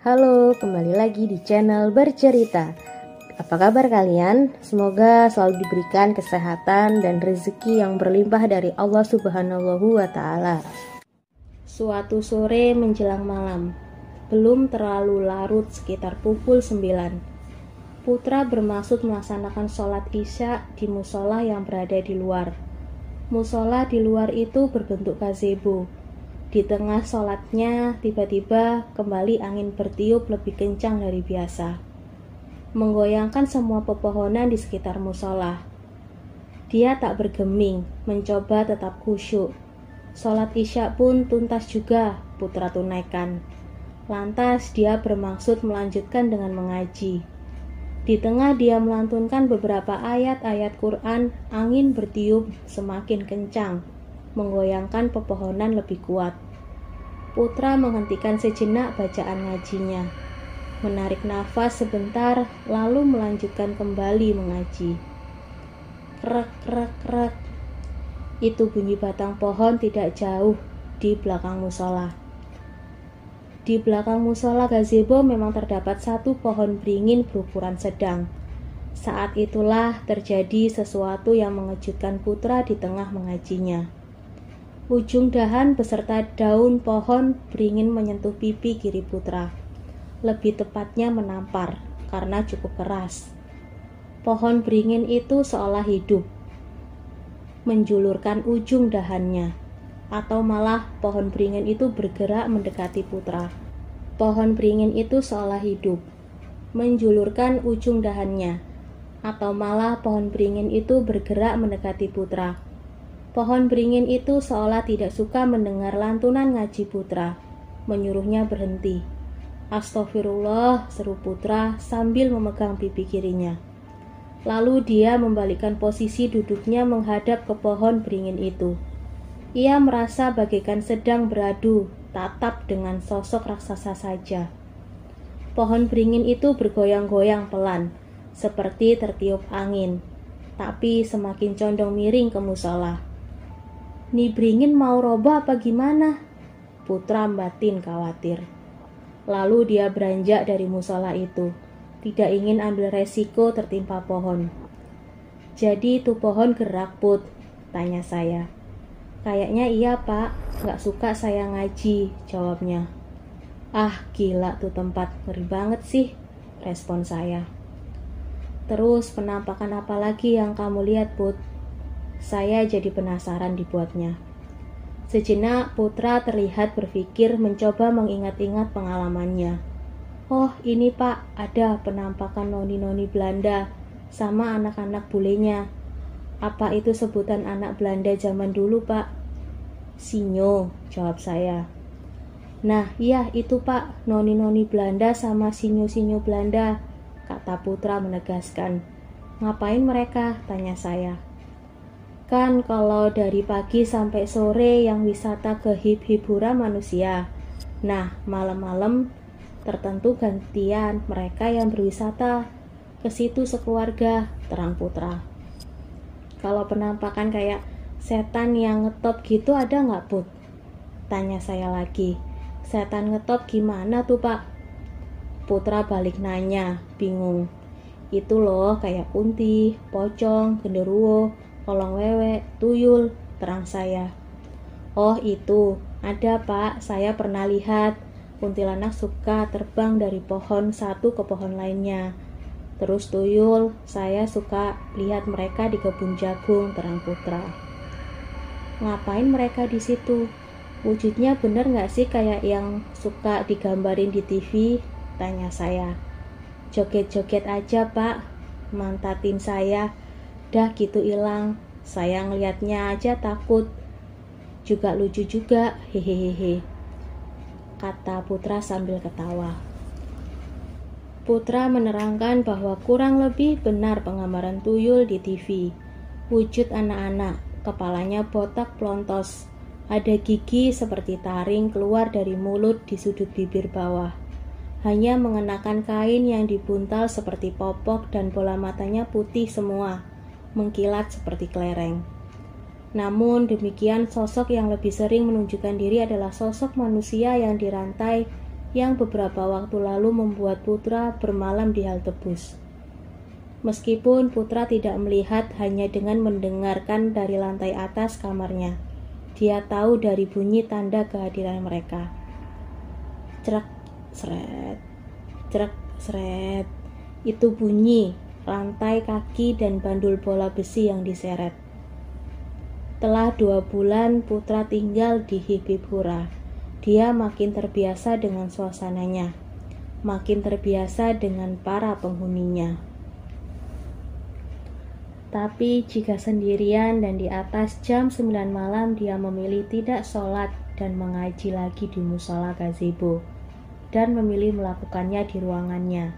Halo, kembali lagi di channel Bercerita. Apa kabar kalian? Semoga selalu diberikan kesehatan dan rezeki yang berlimpah dari Allah Subhanahu wa Ta'ala. Suatu sore menjelang malam, belum terlalu larut, sekitar pukul 9. Putra bermaksud melaksanakan sholat isya di musola yang berada di luar. Musola di luar itu berbentuk gazebo. Di tengah sholatnya, tiba-tiba kembali angin bertiup lebih kencang dari biasa, menggoyangkan semua pepohonan di sekitar musola. Dia tak bergeming, mencoba tetap khusyuk. Sholat isya pun tuntas juga Putra tunaikan. Lantas dia bermaksud melanjutkan dengan mengaji. Di tengah dia melantunkan beberapa ayat-ayat Quran, angin bertiup semakin kencang, menggoyangkan pepohonan lebih kuat. Putra menghentikan sejenak bacaan ngajinya, menarik nafas sebentar, lalu melanjutkan kembali mengaji. Krek, krek, krek. Itu bunyi batang pohon tidak jauh di belakang musola. Di belakang musola gazebo memang terdapat satu pohon beringin berukuran sedang. Saat itulah terjadi sesuatu yang mengejutkan Putra di tengah mengajinya. Ujung dahan beserta daun pohon beringin menyentuh pipi kiri Putra. Lebih tepatnya menampar, karena cukup keras. Pohon beringin itu seolah hidup, menjulurkan ujung dahannya. Atau malah pohon beringin itu bergerak mendekati Putra. Pohon beringin itu seolah hidup, menjulurkan ujung dahannya. Atau malah pohon beringin itu bergerak mendekati Putra. Pohon beringin itu seolah tidak suka mendengar lantunan ngaji Putra, menyuruhnya berhenti. Astagfirullah, seru Putra sambil memegang pipi kirinya. Lalu dia membalikkan posisi duduknya menghadap ke pohon beringin itu. Ia merasa bagaikan sedang beradu tatap dengan sosok raksasa saja. Pohon beringin itu bergoyang-goyang pelan, seperti tertiup angin, tapi semakin condong miring ke musola. Nih beringin mau roboh apa gimana? Putra batin khawatir. Lalu dia beranjak dari musola itu, tidak ingin ambil resiko tertimpa pohon. Jadi itu pohon gerak, Put? Tanya saya. Kayaknya iya, Pak. Gak suka saya ngaji, jawabnya. Ah, gila tuh tempat, ngeri banget sih, respon saya. Terus penampakan apa lagi yang kamu lihat, Put? Saya jadi penasaran dibuatnya. Sejenak Putra terlihat berpikir mencoba mengingat-ingat pengalamannya. Oh ini Pak, ada penampakan noni-noni Belanda sama anak-anak bulenya. Apa itu sebutan anak Belanda zaman dulu Pak? Sinyo, jawab saya. Nah iya itu Pak, noni-noni Belanda sama sinyo-sinyo Belanda, kata Putra menegaskan. Ngapain mereka? Tanya saya. Kan kalau dari pagi sampai sore yang wisata ke hiburan manusia. Nah, malam-malam tertentu gantian mereka yang berwisata ke situ sekeluarga, terang Putra. Kalau penampakan kayak setan yang ngetop gitu ada nggak, Put? Tanya saya lagi. Setan ngetop gimana tuh, Pak? Putra balik nanya, bingung. Itu loh kayak kunti, pocong, genderuwo, kolong wewe, tuyul, terang saya. Oh itu, ada Pak, saya pernah lihat. Kuntilanak suka terbang dari pohon satu ke pohon lainnya. Terus tuyul, saya suka lihat mereka di kebun jagung, terang Putra. Ngapain mereka di situ? Wujudnya bener gak sih kayak yang suka digambarin di TV? Tanya saya. Joget-joget aja Pak, mantatin saya. Dah gitu hilang, saya ngelihatnya aja takut. Juga lucu juga, hehehe, kata Putra sambil ketawa. Putra menerangkan bahwa kurang lebih benar penggambaran tuyul di TV. Wujud anak-anak, kepalanya botak plontos, ada gigi seperti taring keluar dari mulut di sudut bibir bawah. Hanya mengenakan kain yang dibuntal seperti popok dan bola matanya putih semua, mengkilat seperti kelereng. Namun demikian, sosok yang lebih sering menunjukkan diri adalah sosok manusia yang dirantai yang beberapa waktu lalu membuat Putra bermalam di halte bus. Meskipun Putra tidak melihat hanya dengan mendengarkan dari lantai atas kamarnya, dia tahu dari bunyi tanda kehadiran mereka. Cerak, seret, cerak, seret. Itu bunyi lantai kaki dan bandul bola besi yang diseret. Telah 2 bulan Putra tinggal di Hibibura. Dia makin terbiasa dengan suasananya, makin terbiasa dengan para penghuninya. Tapi jika sendirian dan di atas jam 9 malam dia memilih tidak sholat dan mengaji lagi di musola gazebo, dan memilih melakukannya di ruangannya.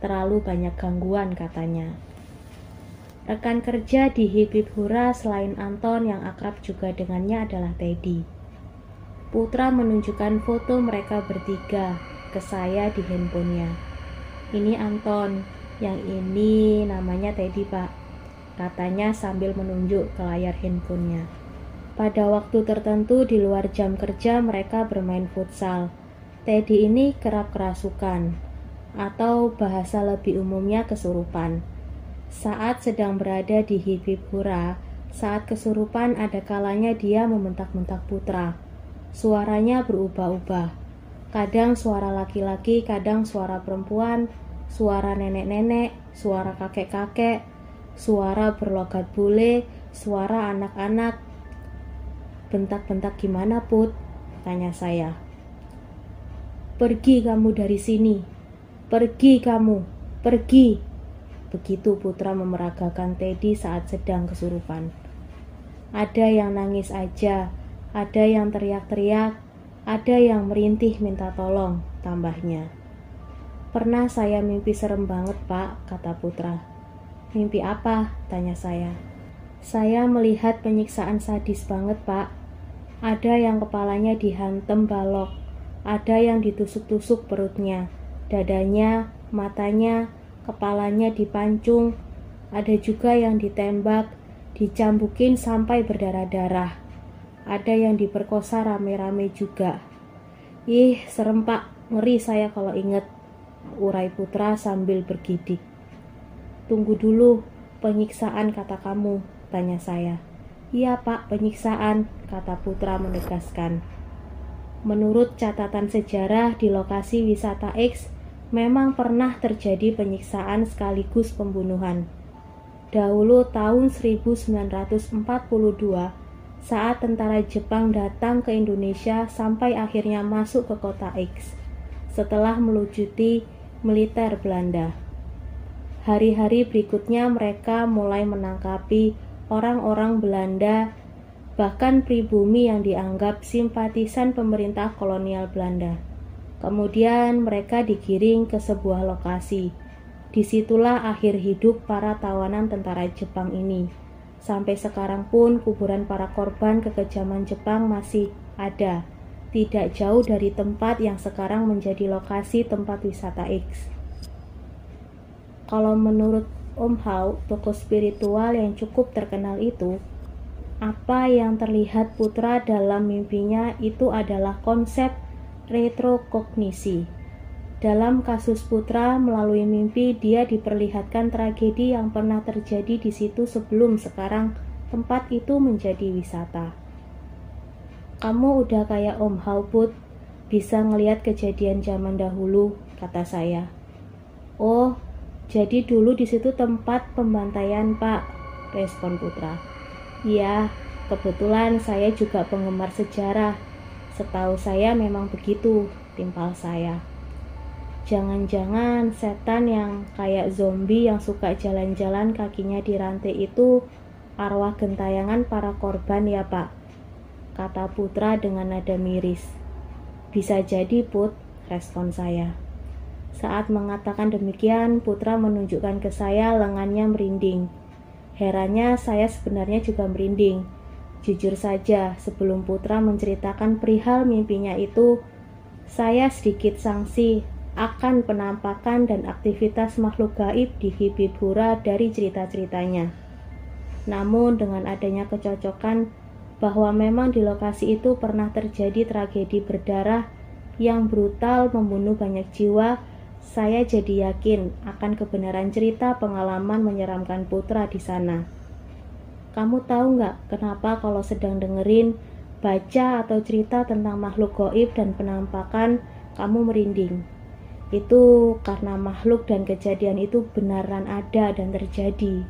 Terlalu banyak gangguan, katanya. Rekan kerja di Hibibura selain Anton yang akrab juga dengannya adalah Teddy. Putra menunjukkan foto mereka bertiga ke saya di handphonenya. Ini Anton, yang ini namanya Teddy, Pak, katanya sambil menunjuk ke layar handphonenya. Pada waktu tertentu di luar jam kerja mereka bermain futsal. Teddy ini kerap kerasukan, atau bahasa lebih umumnya kesurupan. Saat sedang berada di Hibibura, saat kesurupan ada kalanya dia membentak-bentak Putra. Suaranya berubah-ubah. Kadang suara laki-laki, kadang suara perempuan, suara nenek-nenek, suara kakek-kakek, suara berlogat bule, suara anak-anak. Bentak-bentak gimana, Put? Tanya saya. Pergi kamu dari sini. Pergi kamu, pergi. Begitu Putra memeragakan Teddy saat sedang kesurupan. Ada yang nangis aja, ada yang teriak-teriak, ada yang merintih minta tolong, tambahnya. Pernah saya mimpi serem banget, Pak, kata Putra. Mimpi apa? Tanya saya. Saya melihat penyiksaan sadis banget, Pak. Ada yang kepalanya dihantam balok, ada yang ditusuk-tusuk perutnya, dadanya, matanya, kepalanya dipancung, ada juga yang ditembak, dicambukin sampai berdarah-darah. Ada yang diperkosa rame-rame juga. Ih, serem, Pak, ngeri saya kalau inget, urai Putra sambil bergidik. Tunggu dulu, penyiksaan kata kamu, tanya saya. Iya, Pak, penyiksaan, kata Putra menegaskan. Menurut catatan sejarah di lokasi wisata X, memang pernah terjadi penyiksaan sekaligus pembunuhan. Dahulu tahun 1942, saat tentara Jepang datang ke Indonesia sampai akhirnya masuk ke kota X, setelah melucuti militer Belanda. Hari-hari berikutnya mereka mulai menangkapi orang-orang Belanda, bahkan pribumi yang dianggap simpatisan pemerintah kolonial Belanda. Kemudian mereka digiring ke sebuah lokasi. Disitulah akhir hidup para tawanan tentara Jepang ini. Sampai sekarang pun kuburan para korban kekejaman Jepang masih ada, tidak jauh dari tempat yang sekarang menjadi lokasi tempat wisata X. Kalau menurut Om Hao, tokoh spiritual yang cukup terkenal itu, apa yang terlihat Putra dalam mimpinya itu adalah konsep retrokognisi. Dalam kasus Putra, melalui mimpi dia diperlihatkan tragedi yang pernah terjadi di situ sebelum sekarang tempat itu menjadi wisata. Kamu udah kayak Om Hao, Put, bisa ngelihat kejadian zaman dahulu, kata saya. Oh, jadi dulu di situ tempat pembantaian, Pak, respon Putra. Iya, kebetulan saya juga penggemar sejarah. Setahu saya memang begitu, timpal saya. Jangan-jangan setan yang kayak zombie yang suka jalan-jalan kakinya dirantai itu arwah gentayangan para korban ya, Pak, kata Putra dengan nada miris. Bisa jadi, Put, respon saya. Saat mengatakan demikian, Putra menunjukkan ke saya lengannya merinding. Herannya saya sebenarnya juga merinding. Jujur saja, sebelum Putra menceritakan perihal mimpinya itu, saya sedikit sangsi akan penampakan dan aktivitas makhluk gaib di Hibibura dari cerita-ceritanya. Namun dengan adanya kecocokan bahwa memang di lokasi itu pernah terjadi tragedi berdarah yang brutal membunuh banyak jiwa, saya jadi yakin akan kebenaran cerita pengalaman menyeramkan Putra di sana. Kamu tahu nggak kenapa kalau sedang dengerin, baca atau cerita tentang makhluk gaib dan penampakan, kamu merinding? Itu karena makhluk dan kejadian itu benaran ada dan terjadi.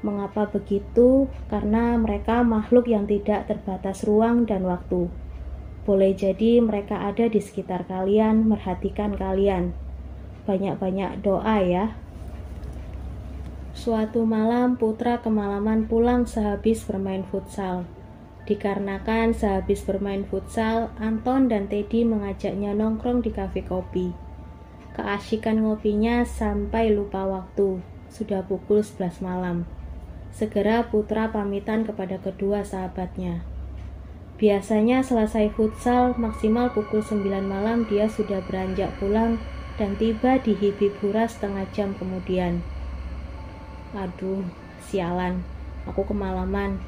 Mengapa begitu? Karena mereka makhluk yang tidak terbatas ruang dan waktu. Boleh jadi mereka ada di sekitar kalian, merhatikan kalian. Banyak-banyak doa ya. Suatu malam Putra kemalaman pulang sehabis bermain futsal. Dikarenakan sehabis bermain futsal, Anton dan Teddy mengajaknya nongkrong di kafe kopi. Keasyikan ngopinya sampai lupa waktu. Sudah pukul 11 malam. Segera Putra pamitan kepada kedua sahabatnya. Biasanya selesai futsal maksimal pukul 9 malam dia sudah beranjak pulang dan tiba di Hibibura setengah jam kemudian. Aduh, sialan, aku kemalaman.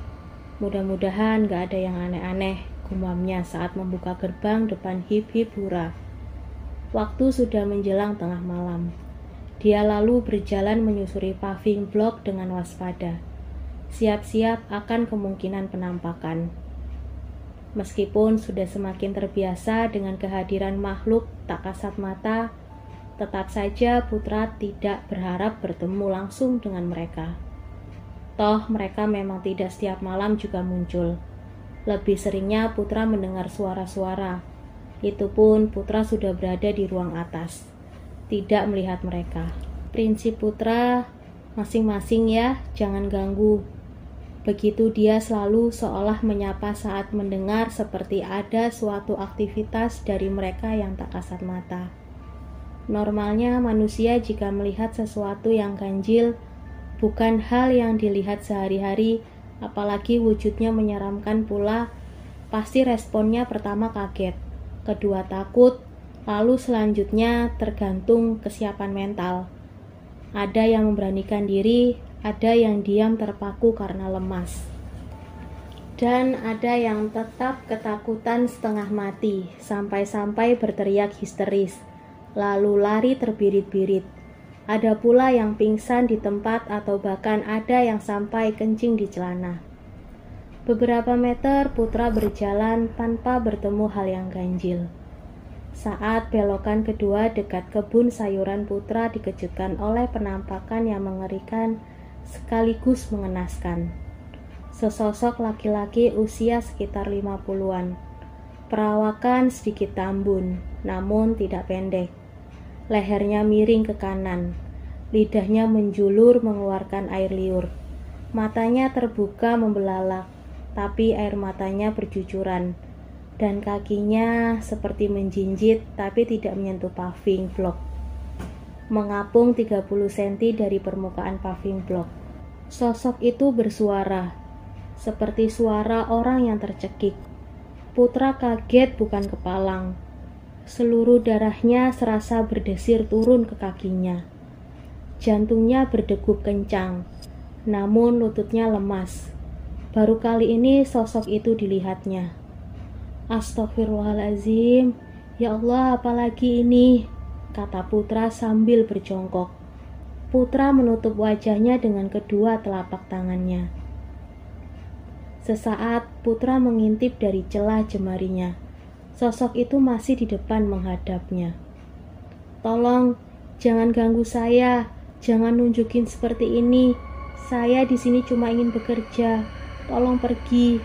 Mudah-mudahan gak ada yang aneh-aneh, gumamnya saat membuka gerbang depan Hibibura. Waktu sudah menjelang tengah malam. Dia lalu berjalan menyusuri paving blok dengan waspada. Siap-siap akan kemungkinan penampakan. Meskipun sudah semakin terbiasa dengan kehadiran makhluk tak kasat mata, tetap saja Putra tidak berharap bertemu langsung dengan mereka. Toh mereka memang tidak setiap malam juga muncul. Lebih seringnya Putra mendengar suara-suara. Itu pun Putra sudah berada di ruang atas, tidak melihat mereka. Prinsip Putra, masing-masing ya, jangan ganggu. Begitu dia selalu seolah menyapa saat mendengar seperti ada suatu aktivitas dari mereka yang tak kasat mata. Normalnya manusia jika melihat sesuatu yang ganjil, bukan hal yang dilihat sehari-hari, apalagi wujudnya menyeramkan pula, pasti responnya pertama kaget, kedua takut, lalu selanjutnya tergantung kesiapan mental. Ada yang memberanikan diri, ada yang diam terpaku karena lemas, dan ada yang tetap ketakutan setengah mati, sampai-sampai berteriak histeris, lalu lari terbirit-birit. Ada pula yang pingsan di tempat atau bahkan ada yang sampai kencing di celana. Beberapa meter Putra berjalan tanpa bertemu hal yang ganjil. Saat belokan kedua dekat kebun sayuran, Putra dikejutkan oleh penampakan yang mengerikan sekaligus mengenaskan. Sesosok laki-laki usia sekitar 50-an. Perawakan sedikit tambun, namun tidak pendek. Lehernya miring ke kanan. Lidahnya menjulur mengeluarkan air liur. Matanya terbuka membelalak, tapi air matanya bercucuran. Dan kakinya seperti menjinjit tapi tidak menyentuh paving blok. Mengapung 30 cm dari permukaan paving blok. Sosok itu bersuara, seperti suara orang yang tercekik. Putra kaget bukan kepalang. Seluruh darahnya serasa berdesir turun ke kakinya. Jantungnya berdegup kencang, namun lututnya lemas. Baru kali ini sosok itu dilihatnya. Astagfirullahaladzim, ya Allah, apalagi ini? Kata Putra sambil berjongkok. Putra menutup wajahnya dengan kedua telapak tangannya. Sesaat Putra mengintip dari celah jemarinya. Sosok itu masih di depan menghadapnya. Tolong, jangan ganggu saya, jangan nunjukin seperti ini. Saya di sini cuma ingin bekerja. Tolong pergi,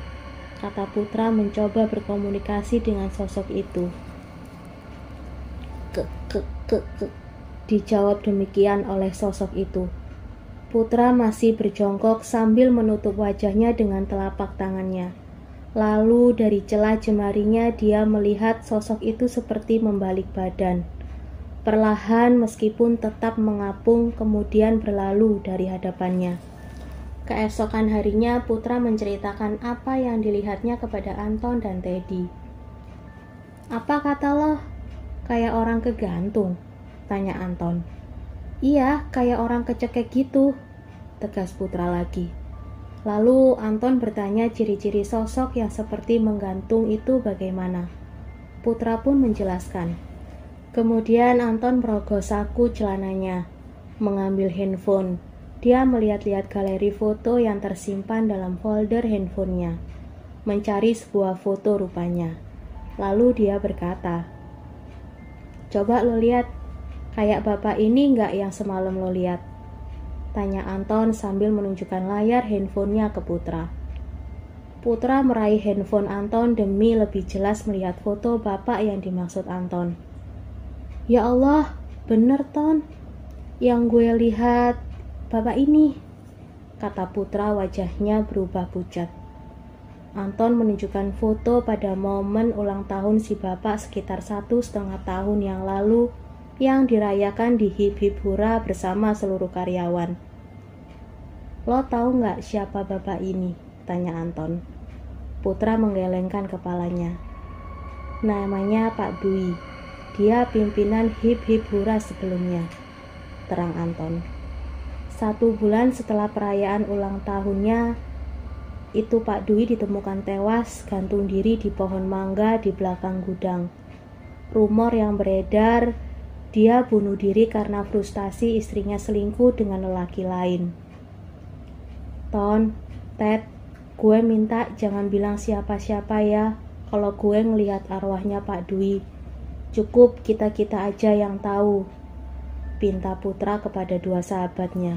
kata Putra mencoba berkomunikasi dengan sosok itu. Dijawab demikian oleh sosok itu. Putra masih berjongkok sambil menutup wajahnya dengan telapak tangannya. Lalu dari celah jemarinya dia melihat sosok itu seperti membalik badan. Perlahan meskipun tetap mengapung kemudian berlalu dari hadapannya. Keesokan harinya Putra menceritakan apa yang dilihatnya kepada Anton dan Teddy. Apa kata lo? Kayak orang kegantung, tanya Anton. Iya, kayak orang kecekek gitu, tegas Putra lagi. Lalu Anton bertanya ciri-ciri sosok yang seperti menggantung itu bagaimana. Putra pun menjelaskan. Kemudian Anton merogoh saku celananya, mengambil handphone. Dia melihat-lihat galeri foto yang tersimpan dalam folder handphonenya, mencari sebuah foto rupanya. Lalu dia berkata, "Coba lo lihat, kayak bapak ini nggak yang semalam lo lihat?" Tanya Anton sambil menunjukkan layar handphonenya ke Putra. Putra meraih handphone Anton demi lebih jelas melihat foto bapak yang dimaksud Anton. "Ya Allah, bener Ton, yang gue lihat bapak ini," kata Putra, wajahnya berubah pucat. Anton menunjukkan foto pada momen ulang tahun si bapak sekitar 1,5 tahun yang lalu yang dirayakan di Hip Hip Hura bersama seluruh karyawan. "Lo tahu nggak siapa bapak ini?" tanya Anton. Putra menggelengkan kepalanya. "Namanya Pak Dwi. Dia pimpinan Hip Hip Hura sebelumnya," terang Anton. 1 bulan setelah perayaan ulang tahunnya, itu Pak Dwi ditemukan tewas gantung diri di pohon mangga di belakang gudang. Rumor yang beredar, dia bunuh diri karena frustasi istrinya selingkuh dengan lelaki lain. "Ton, Ted, gue minta jangan bilang siapa-siapa ya kalau gue ngelihat arwahnya Pak Dwi. Cukup kita-kita aja yang tahu," pinta Putra kepada 2 sahabatnya.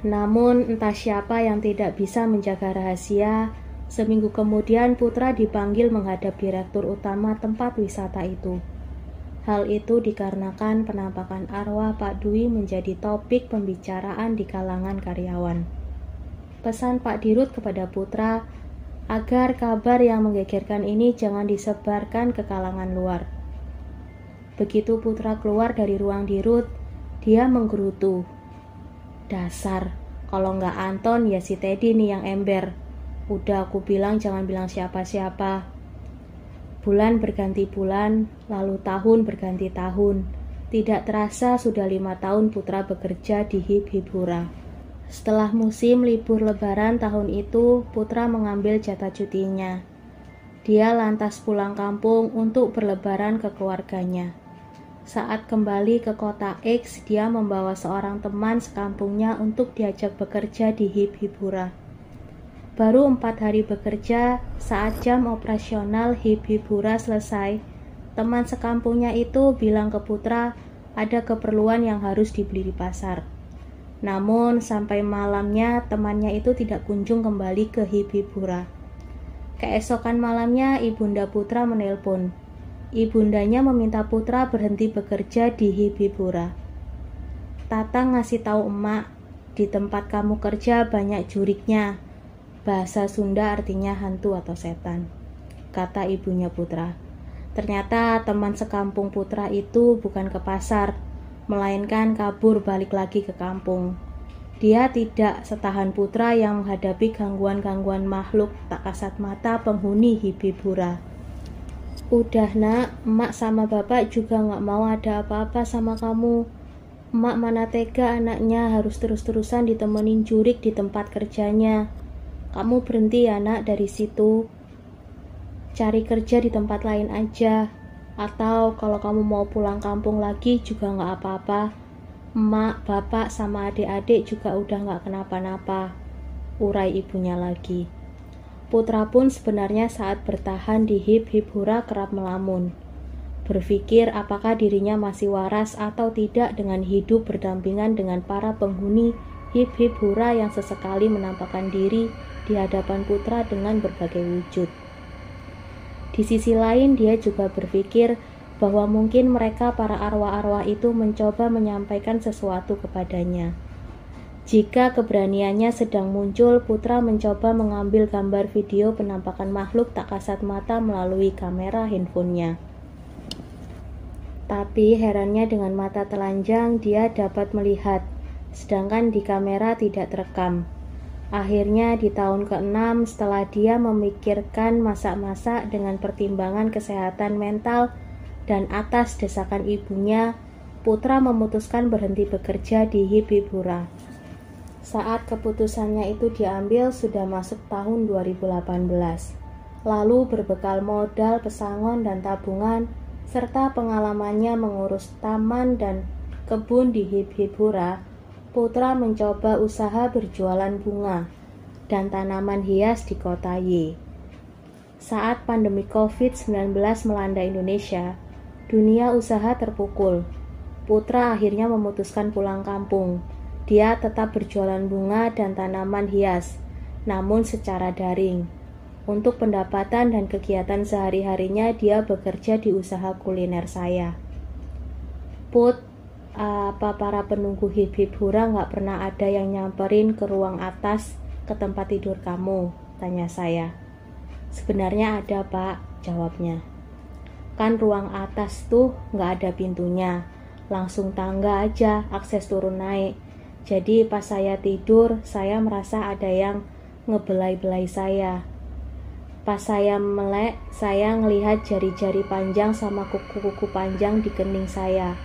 Namun entah siapa yang tidak bisa menjaga rahasia. Seminggu kemudian Putra dipanggil menghadap direktur utama tempat wisata itu. Hal itu dikarenakan penampakan arwah Pak Dwi menjadi topik pembicaraan di kalangan karyawan. Pesan Pak Dirut kepada Putra agar kabar yang menggegerkan ini jangan disebarkan ke kalangan luar. Begitu Putra keluar dari ruang Dirut, dia menggerutu. "Dasar, kalau nggak Anton ya si Teddy nih yang ember. Udah aku bilang jangan bilang siapa-siapa." Bulan berganti bulan, lalu tahun berganti tahun. Tidak terasa sudah 5 tahun Putra bekerja di Hip Hip Hura. Setelah musim libur lebaran tahun itu, Putra mengambil jatah cutinya. Dia lantas pulang kampung untuk berlebaran ke keluarganya. Saat kembali ke kota X, dia membawa seorang teman sekampungnya untuk diajak bekerja di Hip Hip Hura. Baru 4 hari bekerja, saat jam operasional Hip Hip Hura selesai, teman sekampungnya itu bilang ke Putra ada keperluan yang harus dibeli di pasar. Namun sampai malamnya temannya itu tidak kunjung kembali ke Hip Hip Hura. Keesokan malamnya ibunda Putra menelpon. Ibundanya meminta Putra berhenti bekerja di Hip Hip Hura. "Tata ngasih tahu emak, di tempat kamu kerja banyak juriknya." Bahasa Sunda artinya hantu atau setan, kata ibunya Putra. Ternyata teman sekampung Putra itu bukan ke pasar, melainkan kabur balik lagi ke kampung. Dia tidak setahan Putra yang menghadapi gangguan-gangguan makhluk tak kasat mata penghuni Hip Hip Hura. "Udah nak, emak sama bapak juga gak mau ada apa-apa sama kamu. Emak mana tega anaknya harus terus-terusan ditemenin jurik di tempat kerjanya. Kamu berhenti ya nak dari situ. Cari kerja di tempat lain aja. Atau kalau kamu mau pulang kampung lagi juga gak apa-apa. Emak, bapak, sama adik-adik juga udah gak kenapa-napa," urai ibunya lagi. Putra pun sebenarnya saat bertahan di Hip Hip Hura kerap melamun. Berpikir apakah dirinya masih waras atau tidak dengan hidup berdampingan dengan para penghuni Hip Hip Hura yang sesekali menampakkan diri di hadapan Putra dengan berbagai wujud. Di sisi lain dia juga berpikir bahwa mungkin mereka para arwah-arwah itu mencoba menyampaikan sesuatu kepadanya. Jika keberaniannya sedang muncul, Putra mencoba mengambil gambar video penampakan makhluk tak kasat mata melalui kamera handphonenya. Tapi herannya dengan mata telanjang dia dapat melihat, sedangkan di kamera tidak terekam. Akhirnya di tahun ke-6 setelah dia memikirkan masak-masak dengan pertimbangan kesehatan mental dan atas desakan ibunya, Putra memutuskan berhenti bekerja di Hip Hip Hura. Saat keputusannya itu diambil sudah masuk tahun 2018. Lalu berbekal modal pesangon dan tabungan, serta pengalamannya mengurus taman dan kebun di Hip-Hip-Hura, Putra mencoba usaha berjualan bunga dan tanaman hias di kota Y. Saat pandemi COVID-19 melanda Indonesia, dunia usaha terpukul. Putra akhirnya memutuskan pulang kampung. Dia tetap berjualan bunga dan tanaman hias, namun secara daring. Untuk pendapatan dan kegiatan sehari-harinya dia bekerja di usaha kuliner saya. Put, apa para penunggu Hip-Hip-Hura nggak pernah ada yang nyamperin ke ruang atas ke tempat tidur kamu? Tanya saya. Sebenarnya ada, Pak, jawabnya. Kan ruang atas tuh nggak ada pintunya, langsung tangga aja akses turun naik. Jadi pas saya tidur, saya merasa ada yang ngebelai-belai saya. Pas saya melek, saya ngelihat jari-jari panjang sama kuku-kuku panjang di kening saya.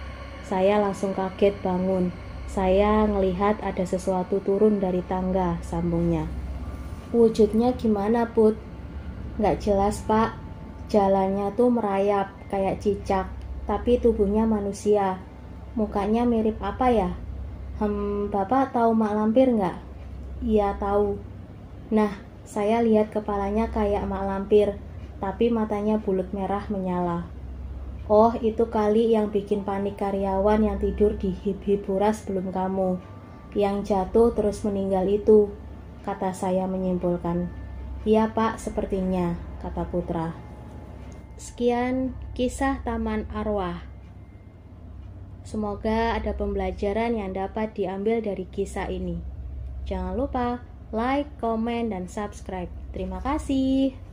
Saya langsung kaget bangun. Saya ngelihat ada sesuatu turun dari tangga, sambungnya. Wujudnya gimana, Put? Nggak jelas, Pak. Jalannya tuh merayap, kayak cicak, tapi tubuhnya manusia. Mukanya mirip apa ya? Bapak tahu mak lampir nggak? Iya, tahu. Nah, saya lihat kepalanya kayak mak lampir, tapi matanya bulat merah menyala. Oh, itu kali yang bikin panik karyawan yang tidur di Hip-Hip-Hura sebelum kamu. Yang jatuh terus meninggal itu, kata saya menyimpulkan. Iya, Pak, sepertinya, kata Putra. Sekian kisah Taman Arwah. Semoga ada pembelajaran yang dapat diambil dari kisah ini. Jangan lupa like, komen, dan subscribe. Terima kasih.